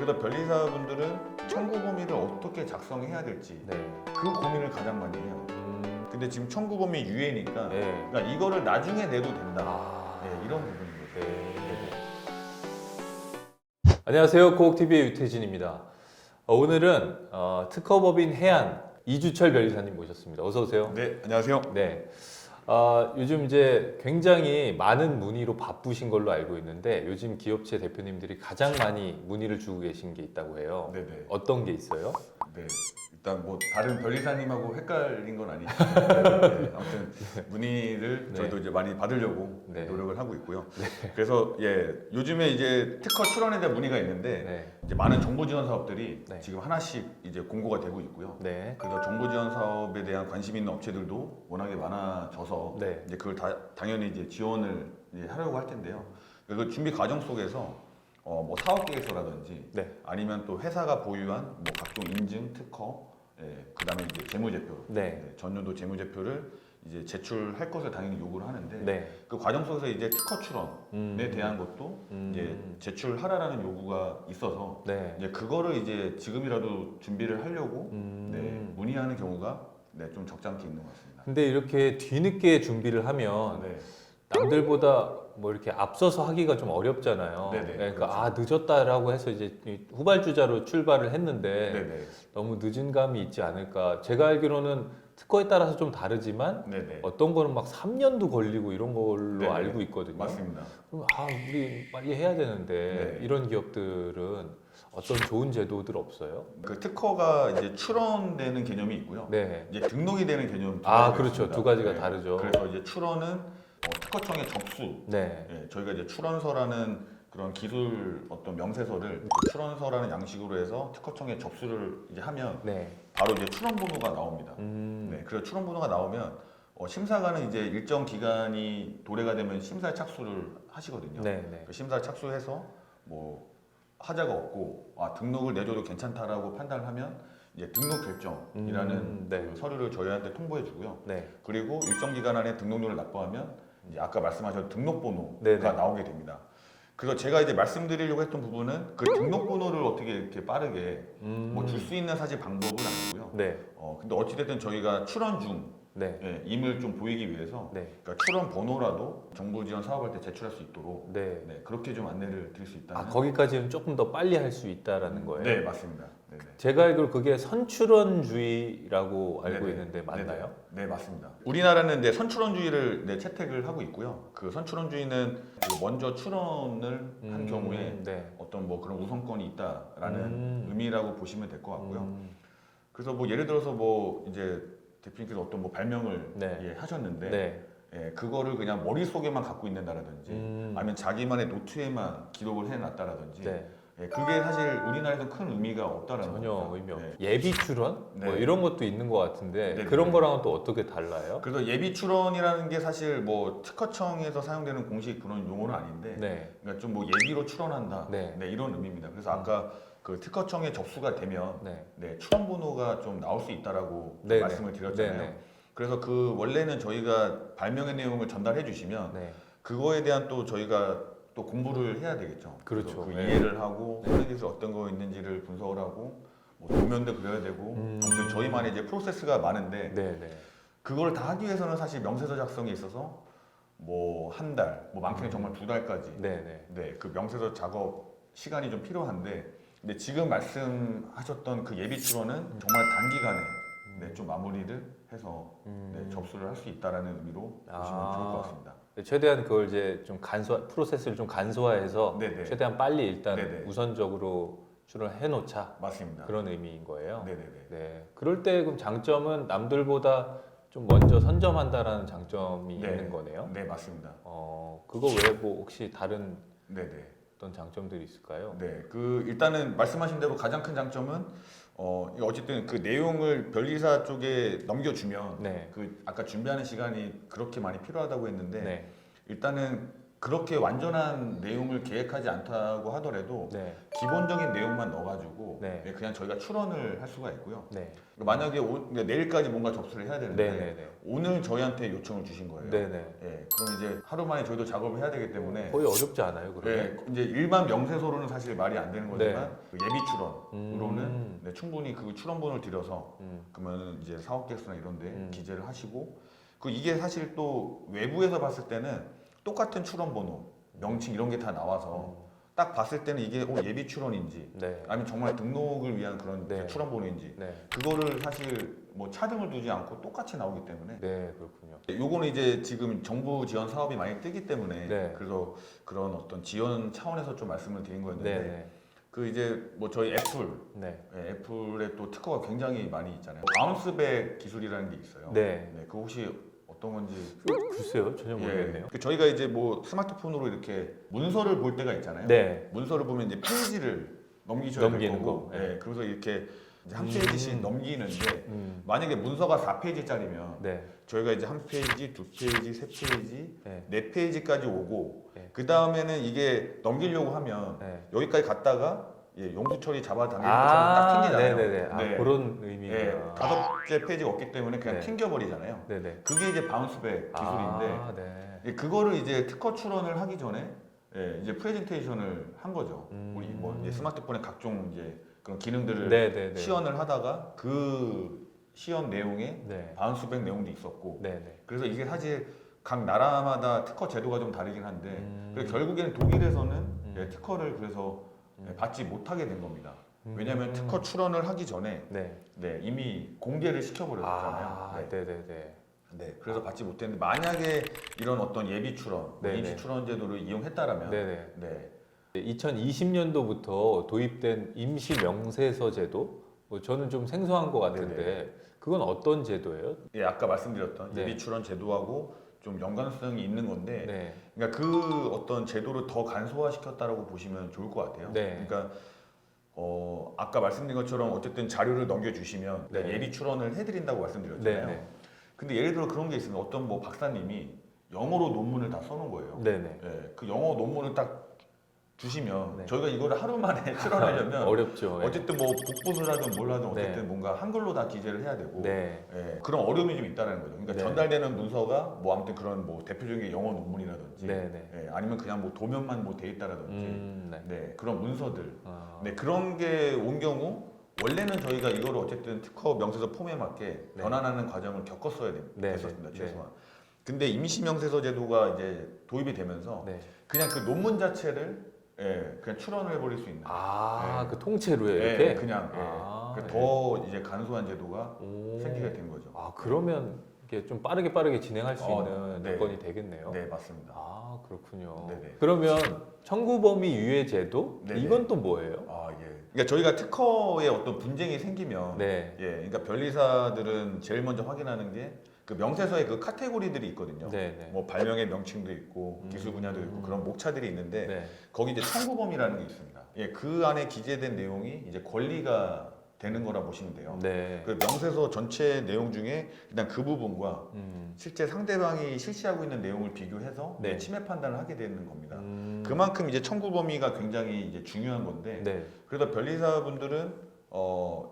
그래서 변리사분들은 청구 범위를 어떻게 작성해야 될지 네. 그 고민을 가장 많이 해요. 근데 지금 청구 범위 유예니까 네. 그러니까 이거를 나중에 내도 된다. 아. 네, 이런 부분인 거죠. 네. 안녕하세요. 코옥TV의 유태진입니다. 오늘은 특허법인 해안 이주철 변리사님 모셨습니다. 어서 오세요. 네, 안녕하세요. 네. 요즘 이제 굉장히 많은 문의로 바쁘신 걸로 알고 있는데 요즘 기업체 대표님들이 가장 많이 문의를 주고 계신 게 있다고 해요. 네네. 어떤 게 있어요? 네, 일단 뭐 다른 변리사님하고 헷갈린 건 아니죠. 네, 아무튼 문의를 네. 저희도 이제 많이 받으려고 네. 노력을 하고 있고요. 그래서 요즘에 이제 특허 출원에 대한 문의가 있는데 네. 이제 많은 정보 지원 사업들이 네. 지금 하나씩 이제 공고가 되고 있고요. 네. 그래서 정보 지원 사업에 대한 관심 있는 업체들도 워낙에 많아져서 네. 이제 그걸 당연히 이제 지원을 이제 하려고 할 텐데요. 그 준비 과정 속에서 뭐 사업 계획서라든지 네. 아니면 또 회사가 보유한 뭐 각종 인증, 특허, 그다음에 이제 재무제표, 네. 전년도 재무제표를 이제 제출할 것을 당연히 요구를 하는데 네. 그 과정 속에서 이제 특허 출원에 대한 것도 이제 제출하라라는 요구가 있어서 네. 이제 그거를 이제 지금이라도 준비를 하려고 문의하는 경우가 좀 적잖게 있는 것 같습니다. 근데 이렇게 뒤늦게 준비를 하면 네. 남들보다 뭐 이렇게 앞서서 하기가 좀 어렵잖아요. 네네, 그러니까 그렇죠. 늦었다라고 해서 이제 후발주자로 출발을 했는데 네네. 너무 늦은 감이 있지 않을까. 제가 알기로는 특허에 따라서 좀 다르지만 네네. 어떤 거는 막 3년도 걸리고 이런 걸로 네네. 알고 있거든요. 맞습니다. 그럼 우리 빨리 해야 되는데 네. 이런 기업들은 어떤 좋은 제도들 없어요? 그 특허가 이제 출원되는 개념이 있고요. 네. 이제 등록이 되는 개념 두 아, 가지가 그렇죠. 있습니다. 두 가지가 다르죠. 그래서 이제 출원은 특허청에 접수. 네. 저희가 이제 출원서라는 그런 기술 어떤 명세서를 출원서라는 양식으로 해서 특허청에 접수를 이제 하면 네. 바로 이제 출원 번호가 나옵니다. 네. 그래서 출원 번호가 나오면 심사관은 이제 일정 기간이 도래가 되면 심사에 착수를 하시거든요. 네. 그 심사에 착수해서 뭐 하자가 없고 등록을 내줘도 괜찮다라고 판단을 하면 이제 등록 결정이라는 네. 그 서류를 저희한테 통보해 주고요. 네. 그리고 일정 기간 안에 등록료를 납부하면 이제 아까 말씀하신 등록번호가 네네. 나오게 됩니다. 그래서 제가 이제 말씀드리려고 했던 부분은 그 등록번호를 어떻게 이렇게 빠르게 뭐 줄 수 있는 사실 방법은 아니고요. 네. 근데 어찌됐든 저희가 출원 중 네. 임을 좀 보이기 위해서 네. 그러니까 출원 번호라도 정보 지원 사업할 때 제출할 수 있도록 네. 그렇게 좀 안내를 드릴 수 있다는. 거기까지는 조금 더 빨리 할 수 있다라는 거예요. 네, 맞습니다. 네네. 제가 알기로 그게 선출원주의라고 알고 네네. 있는데 맞나요? 네, 맞습니다. 우리나라는 이제 선출원주의를 채택을 하고 있고요. 그 선출원주의는 그 먼저 출원을 한 경우에 네. 어떤 뭐 그런 우선권이 있다라는 의미라고 보시면 될 것 같고요. 그래서 뭐 예를 들어서 뭐 이제 대표님께서 어떤 뭐 발명을 네. 하셨는데 네. 그거를 그냥 머릿속에만 갖고 있는다라든지 아니면 자기만의 노트에만 기록을 해놨다라든지 네. 그게 사실 우리나라에서 큰 의미가 없다라는 전혀 겁니다. 의미 없. 네. 예비 출원? 뭐 네. 이런 것도 있는 것 같은데 네, 그런 네. 거랑은 또 어떻게 달라요? 그래서 예비 출원이라는 게 사실 뭐 특허청에서 사용되는 공식 그런 용어는 아닌데, 네. 그러니까 좀 뭐 예비로 출원한다, 네. 이런 의미입니다. 그래서 아까 그 특허청에 접수가 되면 네. 출원 번호가 좀 나올 수 있다라고 네, 말씀을 드렸잖아요. 네. 그래서 그 원래는 저희가 발명의 내용을 전달해 주시면 네. 그거에 대한 또 저희가 또 공부를 해야 되겠죠. 그렇죠. 그래서 그 네. 이해를 하고 선행 기술 어떤 거 있는지를 분석을 하고 뭐 도면도 그려야 되고 아무튼 저희만의 이제 프로세스가 많은데 네. 그걸 다 하기 위해서는 사실 명세서 작성에 있어서 뭐 한 달, 뭐 많게는 정말 2달까지 네. 그 명세서 작업 시간이 좀 필요한데 근데 지금 말씀하셨던 그 예비 출원은 정말 단기간에 좀 마무리를 해서 접수를 할 수 있다라는 의미로 보시면 좋을 것 같습니다. 최대한 그걸 이제 좀 프로세스를 좀 간소화해서 네네. 최대한 빨리 일단 네네. 우선적으로 출원해 놓자. 맞습니다. 그런 의미인 거예요. 네네네. 네. 그럴 때 그럼 장점은 남들보다 좀 먼저 선점한다라는 장점이 있는 거네요. 네, 맞습니다. 그거 외에 뭐 혹시 다른 네네. 어떤 장점들이 있을까요? 네, 그 일단은 말씀하신 대로 가장 큰 장점은 어쨌든 그 내용을 변리사 쪽에 넘겨주면 네. 그 아까 준비하는 시간이 그렇게 많이 필요하다고 했는데 네. 일단은 그렇게 완전한 내용을 계획하지 않다고 하더라도 네. 기본적인 내용만 넣어가지고 네. 그냥 저희가 출원을 할 수가 있고요. 네. 만약에 내일까지 뭔가 접수를 해야 되는데 네. 네. 오늘 저희한테 요청을 주신 거예요. 네. 네. 예, 그럼 이제 하루 만에 저희도 작업을 해야 되기 때문에 거의 어렵지 않아요, 그러면? 예, 이제 일반 명세서로는 사실 말이 안 되는 거지만 네. 그 예비 출원으로는 네, 충분히 그 출원본을 드려서 음. 그러면 이제 사업계획서나 이런데 기재를 하시고 그 이게 사실 또 외부에서 봤을 때는 똑같은 출원번호, 명칭 이런 게 다 나와서 딱 봤을 때는 이게 예비 출원인지 네. 아니면 정말 등록을 위한 그런 네. 출원번호인지 네. 그거를 사실 뭐 차등을 두지 않고 똑같이 나오기 때문에 네, 그렇군요. 요거는 이제 지금 정부 지원 사업이 많이 뜨기 때문에 네. 그래서 그런 어떤 지원 차원에서 좀 말씀을 드린 거였는데 네. 그 이제 뭐 저희 애플 네. 예, 애플의 또 특허가 굉장히 많이 있잖아요. 바운스백 기술이라는 게 있어요. 네. 네, 그거 혹시 어떤 건지 글쎄요, 전혀 모르겠네요. 그 저희가 이제 뭐 스마트폰으로 이렇게 문서를 볼 때가 있잖아요. 네. 문서를 보면 이제 페이지를 넘기셔야 될 넘기는 거고, 거. 네. 예, 그래서 이렇게 이제 한 페이지씩 넘기는데 음. 만약에 문서가 4페이지짜리면 네. 저희가 이제 한 페이지, 두 페이지, 세 페이지, 네. 네 페이지까지 오고 네. 그 다음에는 이게 넘기려고 하면 네. 여기까지 갔다가 용부 처리 잡아당기는 것처럼 딱 튕기잖아요. 네네네. 아, 네. 그런 예, 의미구나. 5개 페이지가 없기 때문에 그냥 네. 튕겨버리잖아요. 네네. 그게 이제 바운스백 기술인데 아, 네. 예, 그거를 이제 특허 출원을 하기 전에 예, 이제 프레젠테이션을 한 거죠. 우리 뭐 이제 스마트폰의 각종 이제 그런 기능들을 네네네. 시연을 하다가 그 시연 내용에 네. 바운스백 내용도 있었고 네네. 그래서 이게 사실 각 나라마다 특허 제도가 좀 다르긴 한데 음. 그래서 결국에는 독일에서는 예, 특허를 그래서 음. 받지 못하게 된 겁니다. 왜냐하면 특허 출원을 하기 전에 네. 네, 이미 공개를 시켜버렸잖아요. 아, 네. 네네네. 네, 그래서 받지 못했는데 만약에 이런 어떤 예비 출원, 네네. 임시 출원 제도를 이용했다라면 네네. 네, 2020년도부터 도입된 임시 명세서 제도, 뭐 저는 좀 생소한 것 같은데 네네. 그건 어떤 제도예요? 예, 아까 말씀드렸던 네. 예비 출원 제도하고 좀 연관성이 있는 건데, 네. 그러니까 그 어떤 제도를 더 간소화시켰다라고 보시면 좋을 것 같아요. 네. 그러니까 아까 말씀드린 것처럼 어쨌든 자료를 넘겨주시면 네. 예비 출원을 해드린다고 말씀드렸잖아요. 네네. 근데 예를 들어 그런 게 있으면 어떤 뭐 박사님이 영어로 논문을 다 써놓은 거예요. 네네. 예, 그 영어 논문을 딱 주시면 네. 저희가 이거를 하루 만에 출원하려면 어렵죠. 어쨌든 뭐 복붙을 하든 뭘 하든 어쨌든 네. 뭔가 한글로 다 기재를 해야 되고 네. 예, 그런 어려움이 좀 있다는 거죠. 그러니까 네. 전달되는 문서가 뭐 아무튼 그런 뭐 대표적인 게 영어 논문이라든지 네네. 예, 아니면 그냥 뭐 도면만 뭐 돼 있다라든지 네. 네, 그런 문서들 아, 네, 그런 게 온 경우 원래는 저희가 이거를 어쨌든 특허 명세서 폼에 맞게 네. 변환하는 과정을 겪었어야 네, 됐었습니다. 네. 최소한. 근데 임시 명세서 제도가 이제 도입이 되면서 네. 그냥 그 논문 자체를 예, 그냥 출원을 해버릴 수 있는. 아, 네. 그 통째로요, 예, 이렇게? 그냥 예. 아, 그 네. 더 이제 간소한 제도가 오. 생기게 된 거죠. 아, 그러면 이게 좀 빠르게 진행할 수 있는 네. 여건이 되겠네요. 네, 맞습니다. 아, 그렇군요. 네네. 그러면 청구범위 유예 제도? 네네. 이건 또 뭐예요? 아, 예. 그러니까 저희가 특허에 어떤 분쟁이 생기면 네. 예, 그러니까 변리사들은 제일 먼저 확인하는 게 그 명세서에 그 카테고리들이 있거든요. 네네. 뭐 발명의 명칭도 있고 기술 분야도 있고 그런 목차들이 있는데 네. 거기 이제 청구범위라는 게 있습니다. 예, 그 안에 기재된 내용이 이제 권리가 되는 거라 보시면 돼요. 네. 그 명세서 전체 내용 중에 일단 그 부분과 음. 실제 상대방이 실시하고 있는 내용을 비교해서 네. 침해 판단을 하게 되는 겁니다. 음. 그만큼 이제 청구 범위가 굉장히 이제 중요한 건데 네. 그래서 변리사분들은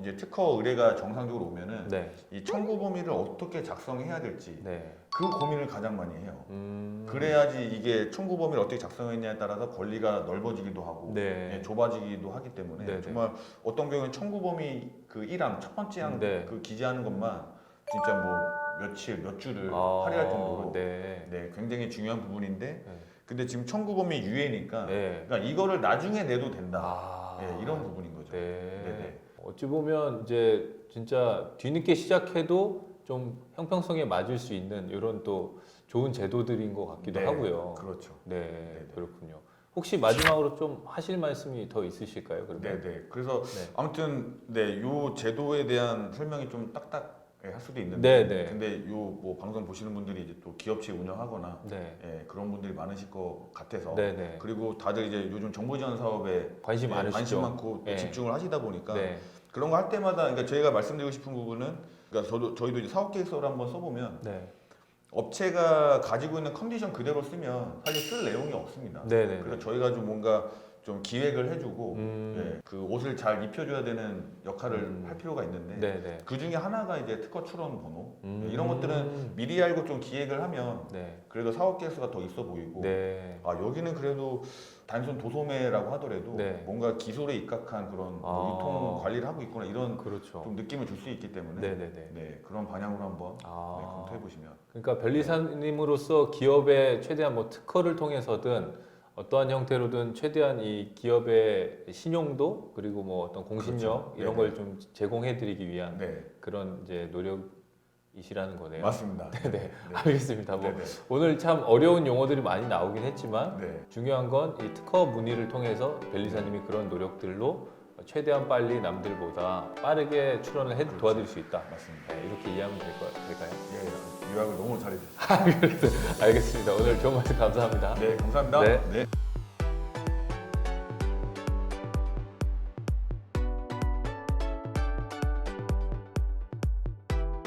이제 특허 의뢰가 정상적으로 오면은 네. 이 청구 범위를 어떻게 작성해야 될지 네. 그 고민을 가장 많이 해요. 음. 그래야지 이게 청구 범위를 어떻게 작성했냐에 따라서 권리가 넓어지기도 하고 네. 예, 좁아지기도 하기 때문에 네네. 정말 어떤 경우는 청구 범위 그 1항 첫 번째 항 네. 그 기재하는 것만 진짜 뭐 며칠 몇 주를 아, 할애할 정도로 네. 네, 굉장히 중요한 부분인데 네. 근데 지금 청구 범위 유예니까 네. 그러니까 이거를 나중에 내도 된다. 아. 예, 이런 부분인 거죠. 네. 네네. 어찌 보면 이제 진짜 뒤늦게 시작해도 좀 형평성에 맞을 수 있는 이런 또 좋은 제도들인 것 같기도 네, 하고요. 그렇죠. 네, 네네. 그렇군요. 혹시 마지막으로 좀 하실 말씀이 더 있으실까요? 그러면? 네네. 그래서 네. 아무튼 네, 요 제도에 대한 설명이 좀 딱딱할 수도 있는데, 네네. 근데 요 뭐 방송 보시는 분들이 이제 또 기업체 운영하거나 네. 예, 그런 분들이 많으실 것 같아서 네네. 그리고 다들 이제 요즘 정부 지원 사업에 관심 예, 많으시죠? 관심 많고 또 네. 집중을 하시다 보니까 네. 그런 거 할 때마다 그러니까 저희가 말씀드리고 싶은 부분은 그러니까 저희도 이제 사업 계획서를 한번 써보면 네. 업체가 가지고 있는 컨디션 그대로 쓰면 사실 쓸 내용이 없습니다. 네네. 그래서 저희가 좀 뭔가 좀 기획을 해주고 음. 예, 그 옷을 잘 입혀줘야 되는 역할을 음. 할 필요가 있는데 네네. 그 중에 하나가 이제 특허 출원 번호 음. 이런 것들은 미리 알고 좀 기획을 하면 네. 그래도 사업 개수가 더 있어 보이고 네. 아 여기는 그래도 단순 도소매라고 하더라도 네. 뭔가 기술에 입각한 그런 뭐 유통 관리를 하고 있구나 이런 그렇죠. 좀 느낌을 줄 수 있기 때문에 네네네. 네, 그런 방향으로 한번 아. 네, 검토해 보시면 그러니까 변리사님으로서 기업의 최대한 뭐 특허를 통해서든 어떠한 형태로든 최대한 이 기업의 신용도 그리고 뭐 어떤 공신력 그렇죠. 이런 네네. 걸 좀 제공해드리기 위한 네 그런 이제 노력이시라는 거네요. 맞습니다. 네, 알겠습니다. 뭐 네네. 오늘 참 어려운 용어들이 많이 나오긴 했지만 네. 중요한 건 이 특허 문의를 통해서 변리사님이 그런 노력들로 최대한 빨리 남들보다 빠르게 출원을 해 도와드릴 수 있다. 맞습니다. 네, 이렇게 이해하면 될까요? 예, 요약을 너무 잘해주셨어요. 알겠습니다. 오늘 좋은 말씀 감사합니다. 네, 감사합니다. 네. 네.